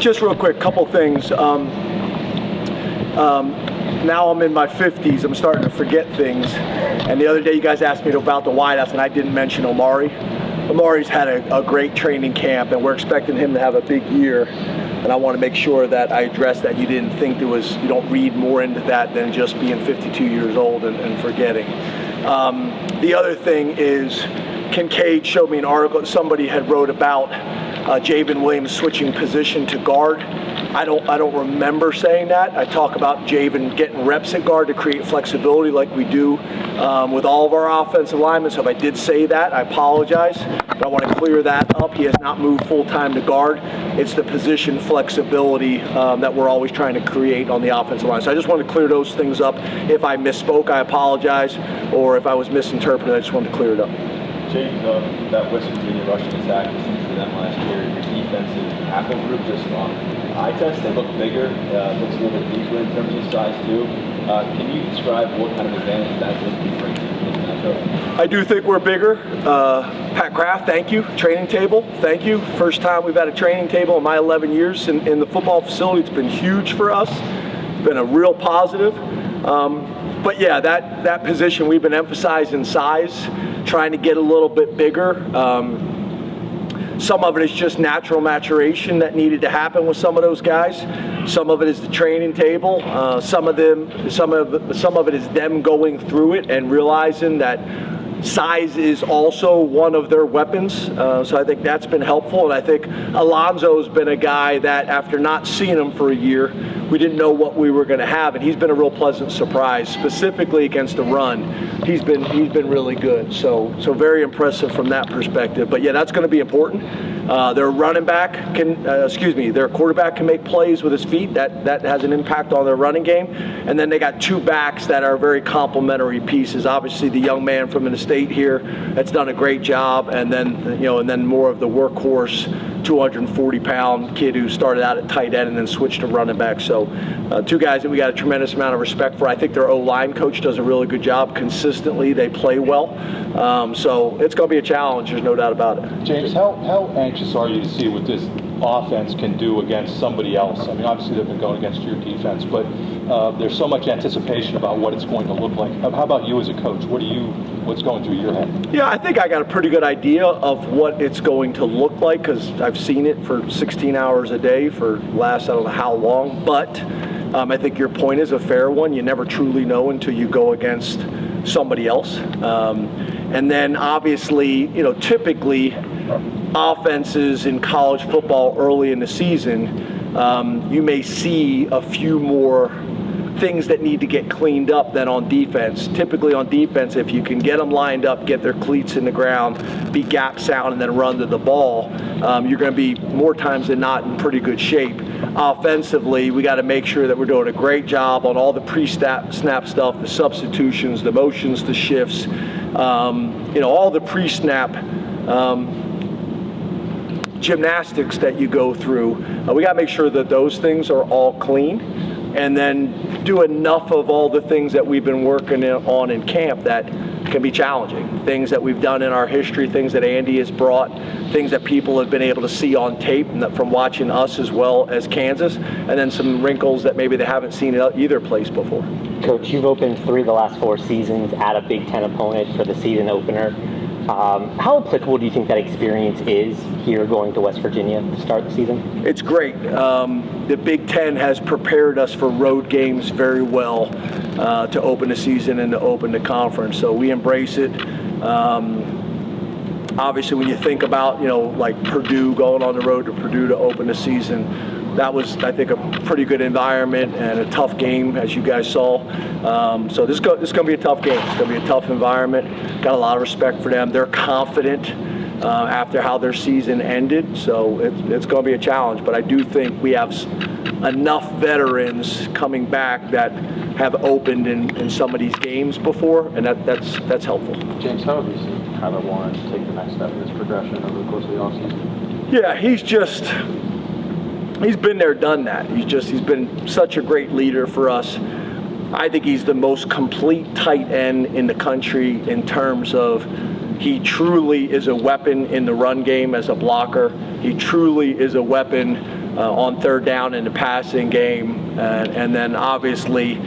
Just real quick, couple things. Now I'm in my 50s. I'm starting to forget things. And the other day you guys asked me about the wideouts, and I didn't mention Omari. Omari's had a great training camp, and we're expecting him to have a big year. And I want to make sure that I address that. You didn't think you don't read more into that than just being 52 years old and forgetting. The other thing is, Kincaid showed me an article that somebody had wrote about Javen Williams switching position to guard. I don't remember saying that. I talk about Javen getting reps at guard to create flexibility like we do with all of our offensive linemen. So if I did say that, I apologize. But I want to clear that up. He has not moved full-time to guard. It's the position flexibility that we're always trying to create on the offensive line. So I just want to clear those things up. If I misspoke, I apologize. Or if I was misinterpreted, I just wanted to clear it up. James, that West Virginia rushing attack was huge for them last year. Your defensive tackle group, just on eye test, they look bigger. Looks a little bit deeper in terms of size too. Can you describe what kind of advantage that is to bring to the matchup? I do think we're bigger. Pat Kraft, thank you. Training table, thank you. First time we've had a training table in my 11 years in the football facility. It's been huge for us. It's been a real positive. But yeah, that position we've been emphasizing size, trying to get a little bit bigger. Some of it is just natural maturation that needed to happen with some of those guys. Some of it is the training table. Some of it is them going through it and realizing that size is also one of their weapons. So I think that's been helpful. And I think Alonzo's been a guy that, after not seeing him for a year, we didn't know what we were going to have, and he's been a real pleasant surprise, specifically against the run. He's been really good. So very impressive from that perspective. But yeah, that's going to be important. Their quarterback can make plays with his feet. That has an impact on their running game. And then they got two backs that are very complementary pieces. Obviously, the young man from the state here that's done a great job, and then more of the workhorse 240-pound kid who started out at tight end and then switched to running back. So two guys that we got a tremendous amount of respect for. I think their O-line coach does a really good job. Consistently, they play well. So it's going to be a challenge. There's no doubt about it. James, how anxious are you to see what this offense can do against somebody else? I mean, obviously they've been going against your defense, but there's so much anticipation about what it's going to look like. How about you as a coach? What's going through your head? Yeah, I think I got a pretty good idea of what it's going to look like, because I've seen it for 16 hours a day for last I don't know how long. But I think your point is a fair one. You never truly know until you go against somebody else. And then obviously, typically offenses in college football early in the season, you may see a few more things that need to get cleaned up than on defense. Typically on defense, if you can get them lined up, get their cleats in the ground, be gap sound, and then run to the ball, you're going to be more times than not in pretty good shape. Offensively, we got to make sure that we're doing a great job on all the pre-snap stuff, the substitutions, the motions, the shifts, all the pre-snap gymnastics that you go through. We got to make sure that those things are all clean, and then do enough of all the things that we've been working on in camp that can be challenging. Things that we've done in our history, things that Andy has brought, things that people have been able to see on tape and that from watching us as well as Kansas, and then some wrinkles that maybe they haven't seen at either place before. Coach, you've opened 3 of the last 4 seasons at a Big Ten opponent for the season opener. How applicable do you think that experience is here going to West Virginia to start the season? It's great. The Big Ten has prepared us for road games very well to open the season and to open the conference. So we embrace it. Obviously, when you think about, like Purdue, going on the road to Purdue to open the season, that was, I think, a pretty good environment and a tough game, as you guys saw. So this is going to be a tough game. It's going to be a tough environment. Got a lot of respect for them. They're confident after how their season ended. So it's going to be a challenge. But I do think we have enough veterans coming back that have opened in some of these games before, and that's helpful. James, how have you seen Kyler Warren take the next step in his progression over the course of the offseason? Yeah, he's been there, done that. He's been such a great leader for us. I think he's the most complete tight end in the country in terms of he truly is a weapon in the run game as a blocker. He truly is a weapon on third down in the passing game, and then obviously,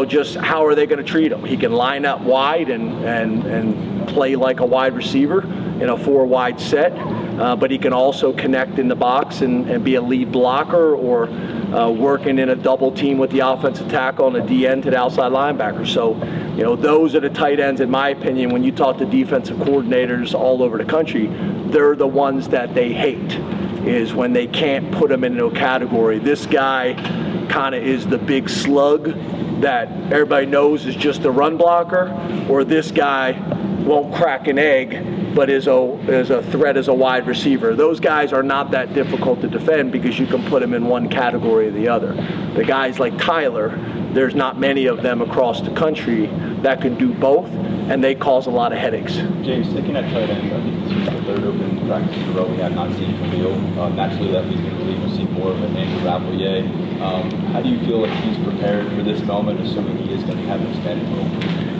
just how are they going to treat him? He can line up wide and play like a wide receiver in a 4-wide set, but he can also connect in the box and be a lead blocker or working in a double team with the offensive tackle and a DN to the outside linebacker. So, those are the tight ends, in my opinion. When you talk to defensive coordinators all over the country, they're the ones that they hate, is when they can't put them into a category. This guy kind of is the big slug that everybody knows is just a run blocker, or this guy won't crack an egg but is a threat as a wide receiver. Those guys are not that difficult to defend because you can put them in one category or the other. The guys like Tyler, there's not many of them across the country that can do both, and they cause a lot of headaches. James, sticking at tight end, I think this was the third open practice in a row we have not seen Khalil. Naturally, that leads me to believe we'll see more of an Andrew Rappleyea. How do you feel like he's prepared for this moment, assuming he is going to have an expanded role?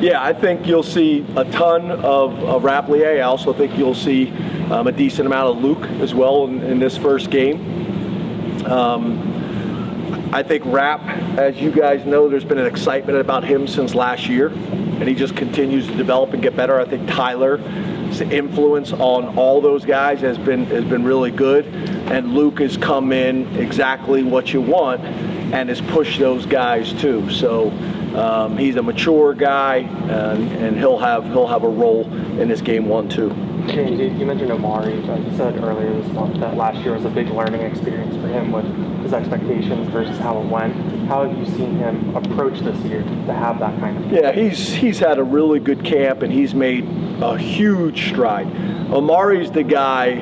Yeah, I think you'll see a ton of Rappleyea. I also think you'll see a decent amount of Luke as well in this first game. I think Rapp, as you guys know, there's been an excitement about him since last year, and he just continues to develop and get better. I think Tyler's influence on all those guys has been really good, and Luke has come in exactly what you want and has pushed those guys too. So he's a mature guy, and he'll have a role in this game 1 too. James, you mentioned Omari. You said earlier this month that last year was a big learning experience for him with his expectations versus how it went. How have you seen him approach this year to have that kind of? Yeah, he's had a really good camp, and he's made a huge stride. Omari's the guy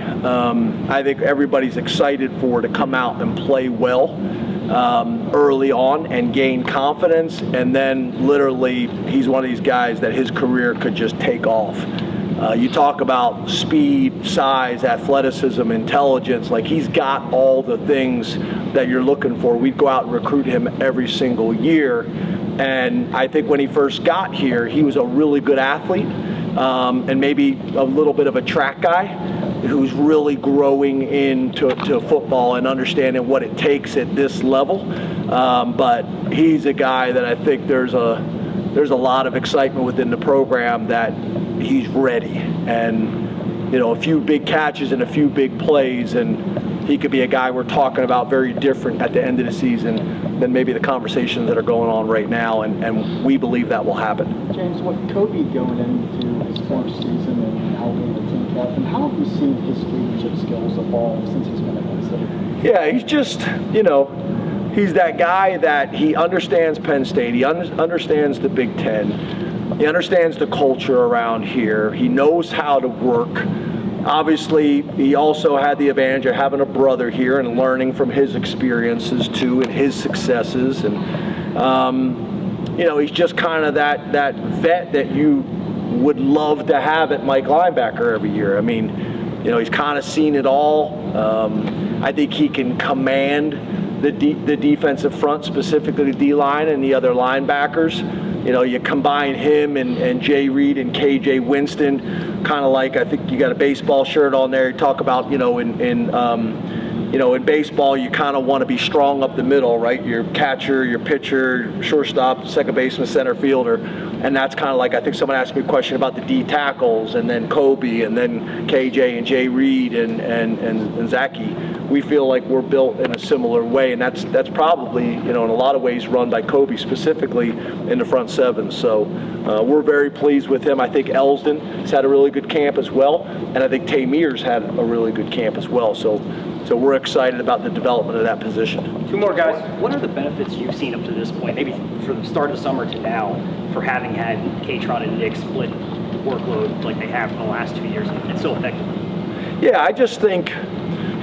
I think everybody's excited for to come out and play well early on and gain confidence, and then literally he's one of these guys that his career could just take off. You talk about speed, size, athleticism, intelligence. Like, he's got all the things that you're looking for. We'd go out and recruit him every single year. And I think when he first got here, he was a really good athlete and maybe a little bit of a track guy who's really growing into football and understanding what it takes at this level. But he's a guy that I think there's a lot of excitement within the program that he's ready, and a few big catches and a few big plays, and he could be a guy we're talking about very different at the end of the season than maybe the conversations that are going on right now, and we believe that will happen. James, what Kobe going into his fourth season and helping the team captain, how have you seen his leadership skills evolve since he's been at Penn State? Yeah, he's just, he's that guy that he understands Penn State, he understands the Big Ten, he understands the culture around here. He knows how to work. Obviously, he also had the advantage of having a brother here and learning from his experiences too and his successes. And he's just kind of that vet that you would love to have at Mike linebacker every year. I mean, he's kind of seen it all. I think he can command the defensive front, specifically the D-line and the other linebackers. You combine him and Jay Reed and KJ Winston, kind of like, I think you got a baseball shirt on there. You talk about, in baseball, you kind of want to be strong up the middle, right? Your catcher, your pitcher, shortstop, second baseman, center fielder. And that's kind of like, I think someone asked me a question about the D tackles, and then Kobe, and then KJ and Jay Reed and Zachy. We feel like we're built in a similar way, and that's probably, in a lot of ways run by Kobe specifically in the front seven. So we're very pleased with him. I think Elsdon has had a really good camp as well, and I think Tamir's had a really good camp as well. So we're excited about the development of that position. Two more guys. What are the benefits you've seen up to this point, maybe from the start of the summer to now, for having had Kaytron and Nick split workload like they have for the last 2 years and so effectively? Yeah, I just think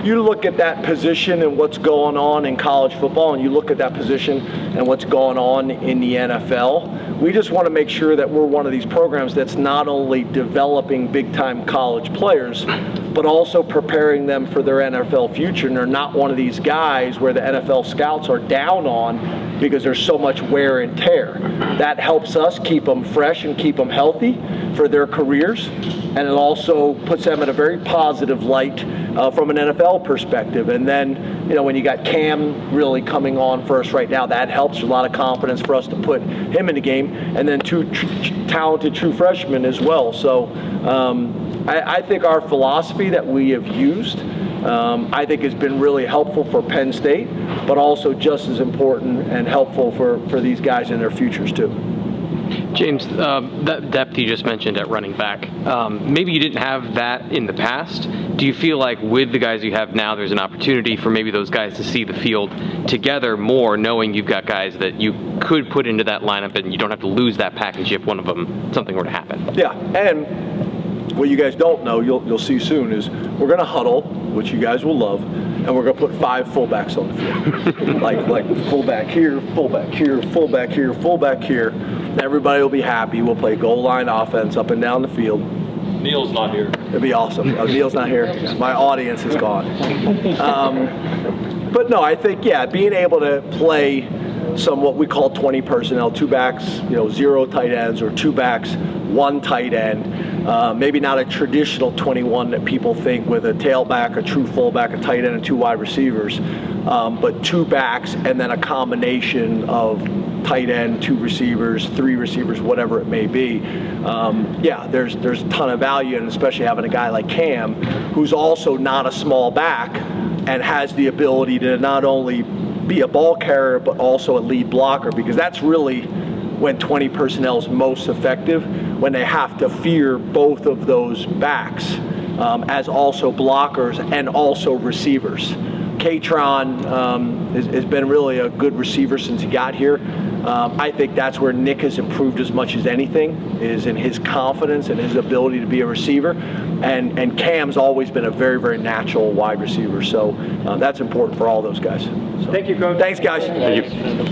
you look at that position and what's going on in college football, and you look at that position and what's going on in the NFL, we just want to make sure that we're one of these programs that's not only developing big-time college players, but also preparing them for their NFL future. And they're not one of these guys where the NFL scouts are down on because there's so much wear and tear. That helps us keep them fresh and keep them healthy for their careers. and it also puts them in a very positive light from an NFL perspective. And then, you know, when you got Cam really coming on for us right now, that helps. There's a lot of confidence for us to put him in the game, and then two talented true freshmen as well. So I think our philosophy that we have used, I think has been really helpful for Penn State, but also just as important and helpful for these guys in their futures too. James, that depth you just mentioned at running back, maybe you didn't have that in the past. Do you feel like with the guys you have now, there's an opportunity for maybe those guys to see the field together more, knowing you've got guys that you could put into that lineup and you don't have to lose that package if one of them, something were to happen? Yeah, and what you guys don't know, you'll see soon, is we're going to huddle, which you guys will love, and we're going to put 5 fullbacks on the field. like fullback here, fullback here, fullback here, fullback here. Everybody will be happy. We'll play goal line offense up and down the field. Neil's not here. It'd be awesome. Oh, Neil's not here. My audience is gone. But no, I think, yeah, being able to play some what we call 20 personnel, 2 backs, 0 tight ends, or 2 backs, 1 tight end. Maybe not a traditional 21 that people think with a tailback, a true fullback, a tight end, and 2 wide receivers, but 2 backs and then a combination of tight end, 2 receivers, 3 receivers, whatever it may be. Yeah, there's a ton of value, and especially having a guy like Cam, who's also not a small back and has the ability to not only be a ball carrier but also a lead blocker, because that's really when 20 personnel is most effective, when they have to fear both of those backs as also blockers and also receivers. Kaytron has been really a good receiver since he got here. I think that's where Nick has improved as much as anything, is in his confidence and his ability to be a receiver. And Cam's always been a very, very natural wide receiver. So that's important for all those guys. So, Thank you, Coach. Thanks, guys. Thank you.